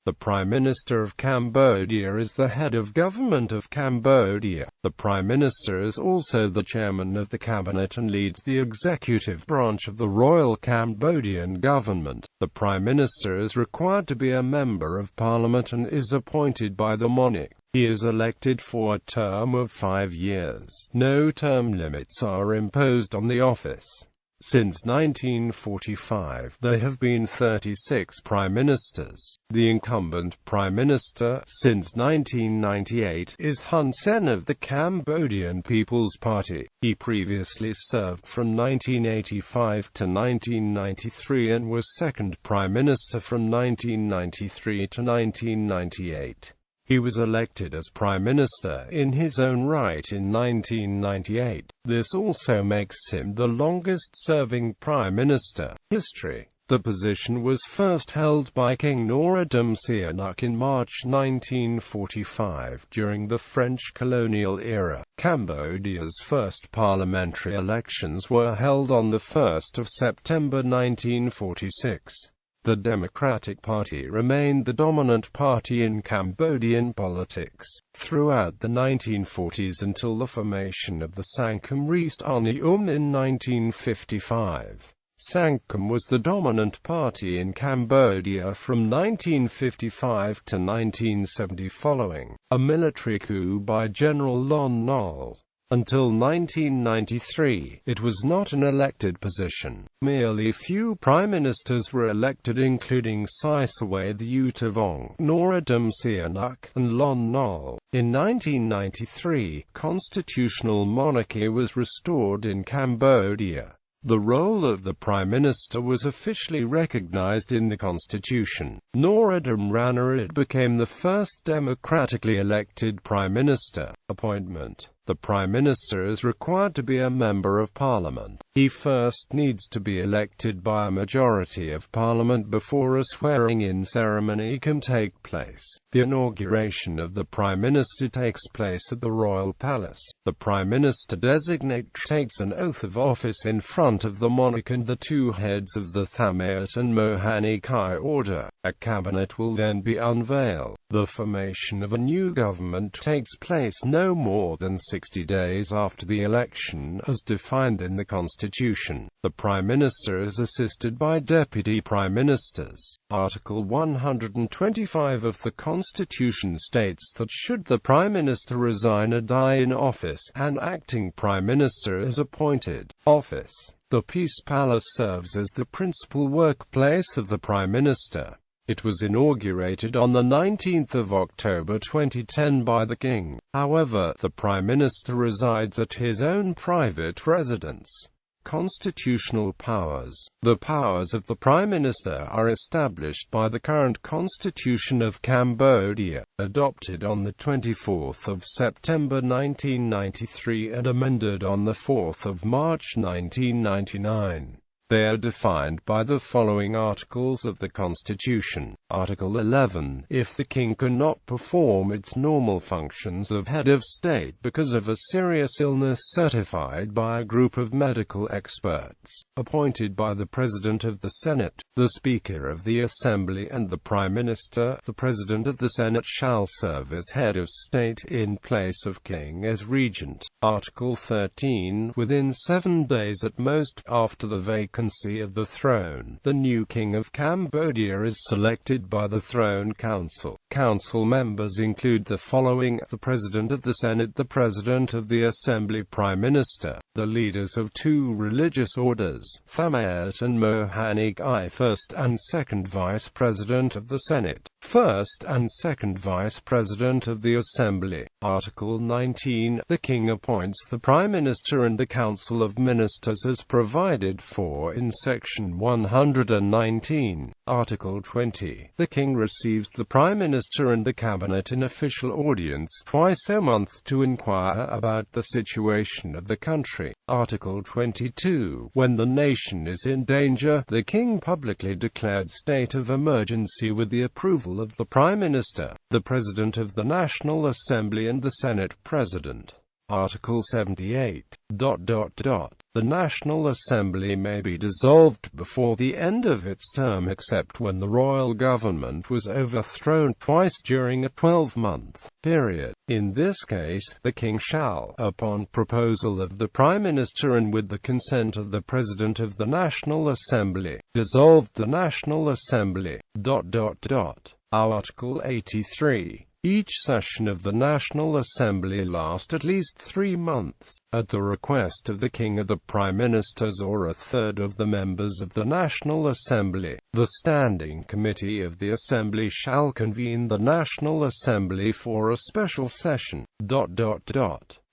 The Prime Minister of Cambodia is the head of government of Cambodia. The Prime Minister is also the chairman of the cabinet and leads the executive branch of the Royal Cambodian Government. The Prime Minister is required to be a member of Parliament and is appointed by the monarch. He is elected for a term of 5 years. No term limits are imposed on the office. Since 1945, there have been 36 Prime Ministers. The incumbent Prime Minister, since 1998, is Hun Sen of the Cambodian People's Party. He previously served from 1985 to 1993 and was second Prime Minister from 1993 to 1998. He was elected as Prime Minister in his own right in 1998. This also makes him the longest-serving Prime Minister. History. The position was first held by King Norodom Sihanouk in March 1945 during the French colonial era. Cambodia's first parliamentary elections were held on the 1st of September 1946. The Democratic Party remained the dominant party in Cambodian politics throughout the 1940s until the formation of the Sangkum Restani in 1955. Sangkum was the dominant party in Cambodia from 1955 to 1970 following a military coup by General Lon Nol. Until 1993, it was not an elected position. Merely few prime ministers were elected, including Sisowath Utavong, Norodom Sihanouk, and Lon Nol. In 1993, constitutional monarchy was restored in Cambodia. The role of the Prime Minister was officially recognized in the Constitution. Norodom Ranariddh became the first democratically elected Prime Minister. Appointment. The Prime Minister is required to be a Member of Parliament. He first needs to be elected by a majority of Parliament before a swearing-in ceremony can take place. The inauguration of the Prime Minister takes place at the Royal Palace. The Prime Minister-designate takes an oath of office in front of the monarch and the two heads of the Thammayat and Mohani Kai order. A cabinet will then be unveiled. The formation of a new government takes place no more than 60 days after the election as defined in the Constitution. The Prime Minister is assisted by Deputy Prime Ministers. Article 125 of the Constitution states that should the Prime Minister resign or die in office, an acting Prime Minister is appointed. Office. The Peace Palace serves as the principal workplace of the Prime Minister. It was inaugurated on the 19th of October 2010 by the King. However, the Prime Minister resides at his own private residence. Constitutional powers. The powers of the Prime Minister are established by the current Constitution of Cambodia, adopted on the 24th of September 1993 and amended on the 4th of March 1999. They are defined by the following articles of the Constitution. Article 11. If the King cannot perform its normal functions of head of state because of a serious illness certified by a group of medical experts, appointed by the President of the Senate, the Speaker of the Assembly and the Prime Minister, the President of the Senate shall serve as head of state in place of King as regent. Article 13. Within 7 days at most after the vacancy of the throne, the new King of Cambodia is selected by the Throne Council. Council members include the following: the President of the Senate, the President of the Assembly, Prime Minister, the leaders of 2 religious orders, Thammayat and Mohani Kai, first and second Vice President of the Senate, first and second Vice President of the Assembly. Article 19. The King appoints the Prime Minister and the Council of Ministers as provided for in Section 119. Article 20. The King receives the Prime Minister and the Cabinet in official audience twice a month to inquire about the situation of the country. Article 22. When the nation is in danger, the King publicly declared state of emergency with the approval of the Prime Minister, the President of the National Assembly and the Senate President. Article 78. The National Assembly may be dissolved before the end of its term except when the royal government was overthrown twice during a 12-month period. In this case, the king shall, upon proposal of the Prime Minister and with the consent of the President of the National Assembly, dissolve the National Assembly. Article 83. Each session of the National Assembly lasts at least 3 months. At the request of the King or the Prime Ministers or a third of the members of the National Assembly, the Standing Committee of the Assembly shall convene the National Assembly for a special session.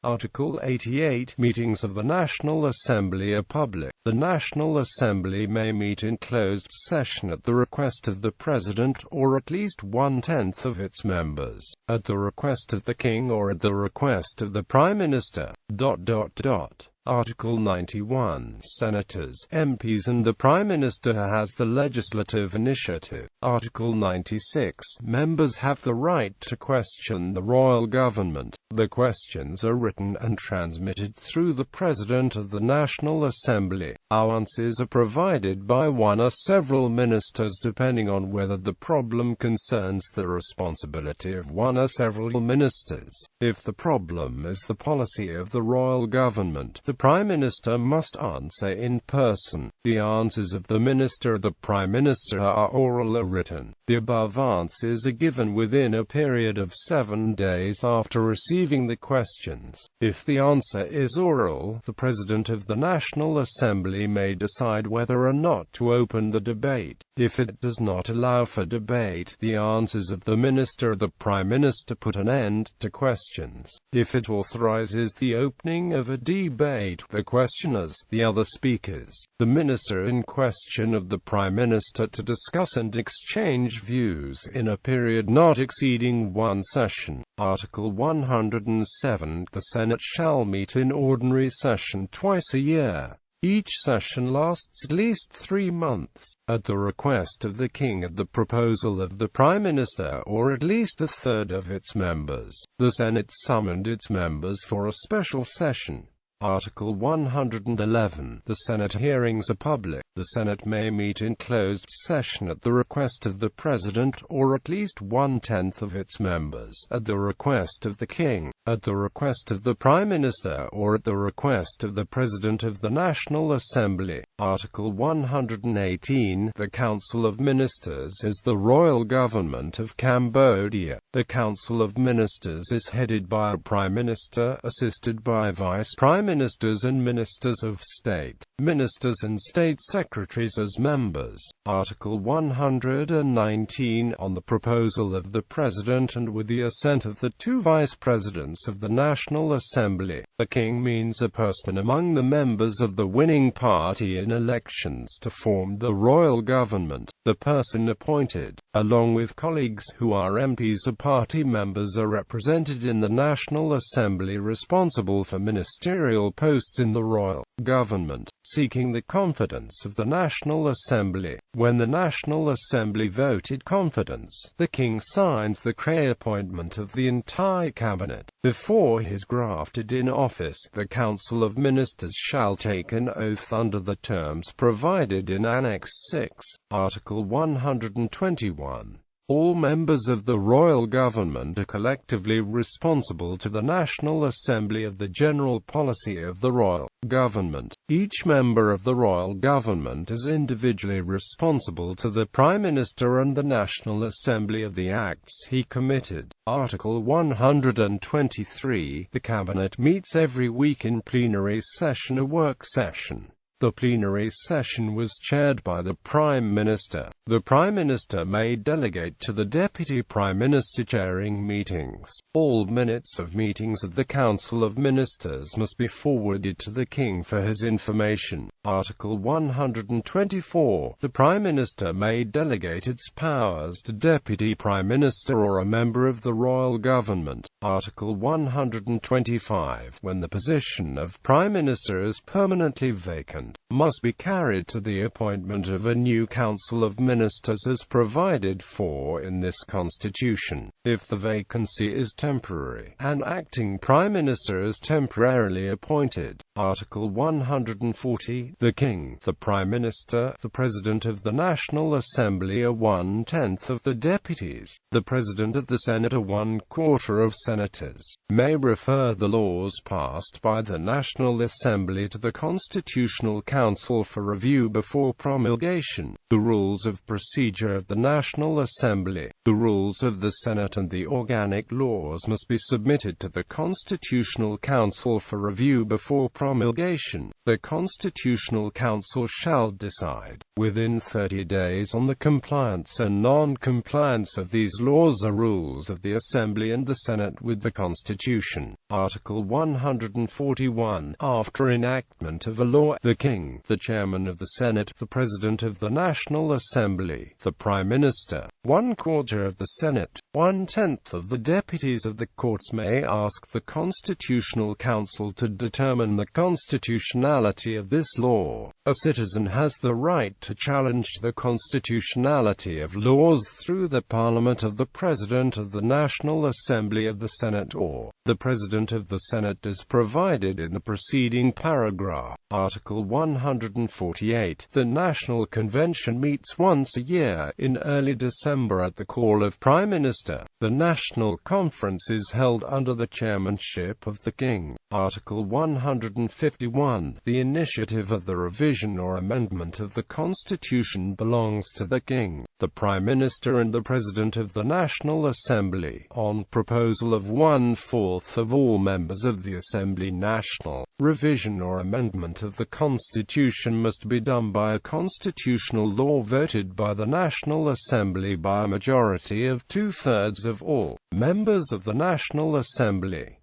Article 88. Meetings of the National Assembly are public. The National Assembly may meet in closed session at the request of the President or at least 1/10 of its members, at the request of the King or at the request of the Prime Minister. Article 91. Senators, MPs and the Prime Minister has the legislative initiative. Article 96. Members have the right to question the royal government. The questions are written and transmitted through the President of the National Assembly. Answers are provided by one or several ministers depending on whether the problem concerns the responsibility of one or several ministers. If the problem is the policy of the royal government, the Prime Minister must answer in person. The answers of the Minister or the Prime Minister are oral or written. The above answers are given within a period of 7 days after receiving the questions. If the answer is oral, the President of the National Assembly may decide whether or not to open the debate. If it does not allow for debate, the answers of the Minister or the Prime Minister put an end to questions. If it authorizes the opening of a debate, the questioners, the other speakers, the Minister in question of the Prime Minister to discuss and exchange views in a period not exceeding 1 session. Article 107. The Senate shall meet in ordinary session twice a year. Each session lasts at least 3 months. At the request of the King at the proposal of the Prime Minister or at least a third of its members, the Senate summoned its members for a special session. Article 111. The Senate hearings are public. The Senate may meet in closed session at the request of the President or at least 1/10 of its members, at the request of the King, at the request of the Prime Minister or at the request of the President of the National Assembly. Article 118. The Council of Ministers is the royal government of Cambodia. The Council of Ministers is headed by a Prime Minister, assisted by Vice Prime Ministers and Ministers of State, Ministers and State Secretaries as members. Article 119. On the proposal of the President and with the assent of the 2 Vice Presidents of the National Assembly, the King means a person among the members of the winning party in elections to form the royal government. The person appointed, along with colleagues who are MPs or party members, are represented in the National Assembly responsible for ministerial posts in the royal government, seeking the confidence of the National Assembly. When the National Assembly voted confidence, the King signs the appointment of the entire cabinet. Before he is grafted in office, the Council of Ministers shall take an oath under the terms provided in Annex 6, Article 121. All members of the royal government are collectively responsible to the National Assembly of the general policy of the royal government. Each member of the royal government is individually responsible to the Prime Minister and the National Assembly of the acts he committed. Article 123. The Cabinet meets every week in plenary session or work session. The plenary session was chaired by the Prime Minister. The Prime Minister may delegate to the Deputy Prime Minister chairing meetings. All minutes of meetings of the Council of Ministers must be forwarded to the King for his information. Article 124. The Prime Minister may delegate its powers to Deputy Prime Minister or a member of the royal government. Article 125. When the position of Prime Minister is permanently vacant, end, must be carried to the appointment of a new Council of Ministers as provided for in this constitution. If the vacancy is temporary, an acting Prime Minister is temporarily appointed. Article 140. The King, the Prime Minister, the President of the National Assembly are 1/10 of the deputies, the President of the Senate are 1/4 of senators, may refer the laws passed by the National Assembly to the Constitutional Council for review before promulgation. The rules of procedure of the National Assembly, the rules of the Senate and the organic laws must be submitted to the Constitutional Council for review before promulgation. The Constitutional Council shall decide, within 30 days, on the compliance and non-compliance of these laws or rules of the Assembly and the Senate with the Constitution. Article 141. After enactment of a law, the King, the Chairman of the Senate, the President of the National Assembly, the Prime Minister, 1/4 of the Senate, 1/10 of the deputies of the courts may ask the Constitutional Council to determine the constitutionality of this law. A citizen has the right to challenge the constitutionality of laws through the Parliament of the President of the National Assembly of the Senate or the President of the Senate as provided in the preceding paragraph. Article 148. The National Convention meets once a year, in early December at the call of Prime Minister. The National Conference is held under the chairmanship of the King. Article 151. The initiative of the revision or amendment of the Constitution belongs to the King, the Prime Minister and the President of the National Assembly, on proposal of 1/4 of all members of the Assembly. National revision or amendment of the Constitution must be done by a constitutional law voted by the National Assembly by a majority of 2/3 of all members of the National Assembly.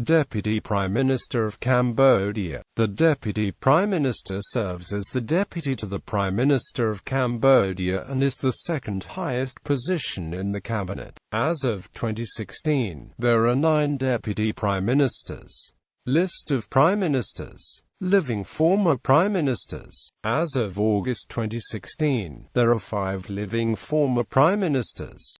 Deputy Prime Minister of Cambodia. The Deputy Prime Minister serves as the deputy to the Prime Minister of Cambodia and is the second highest position in the cabinet. As of 2016, there are 9 Deputy Prime Ministers. List of Prime Ministers. Living former Prime Ministers. As of August 2016, there are 5 living former Prime Ministers.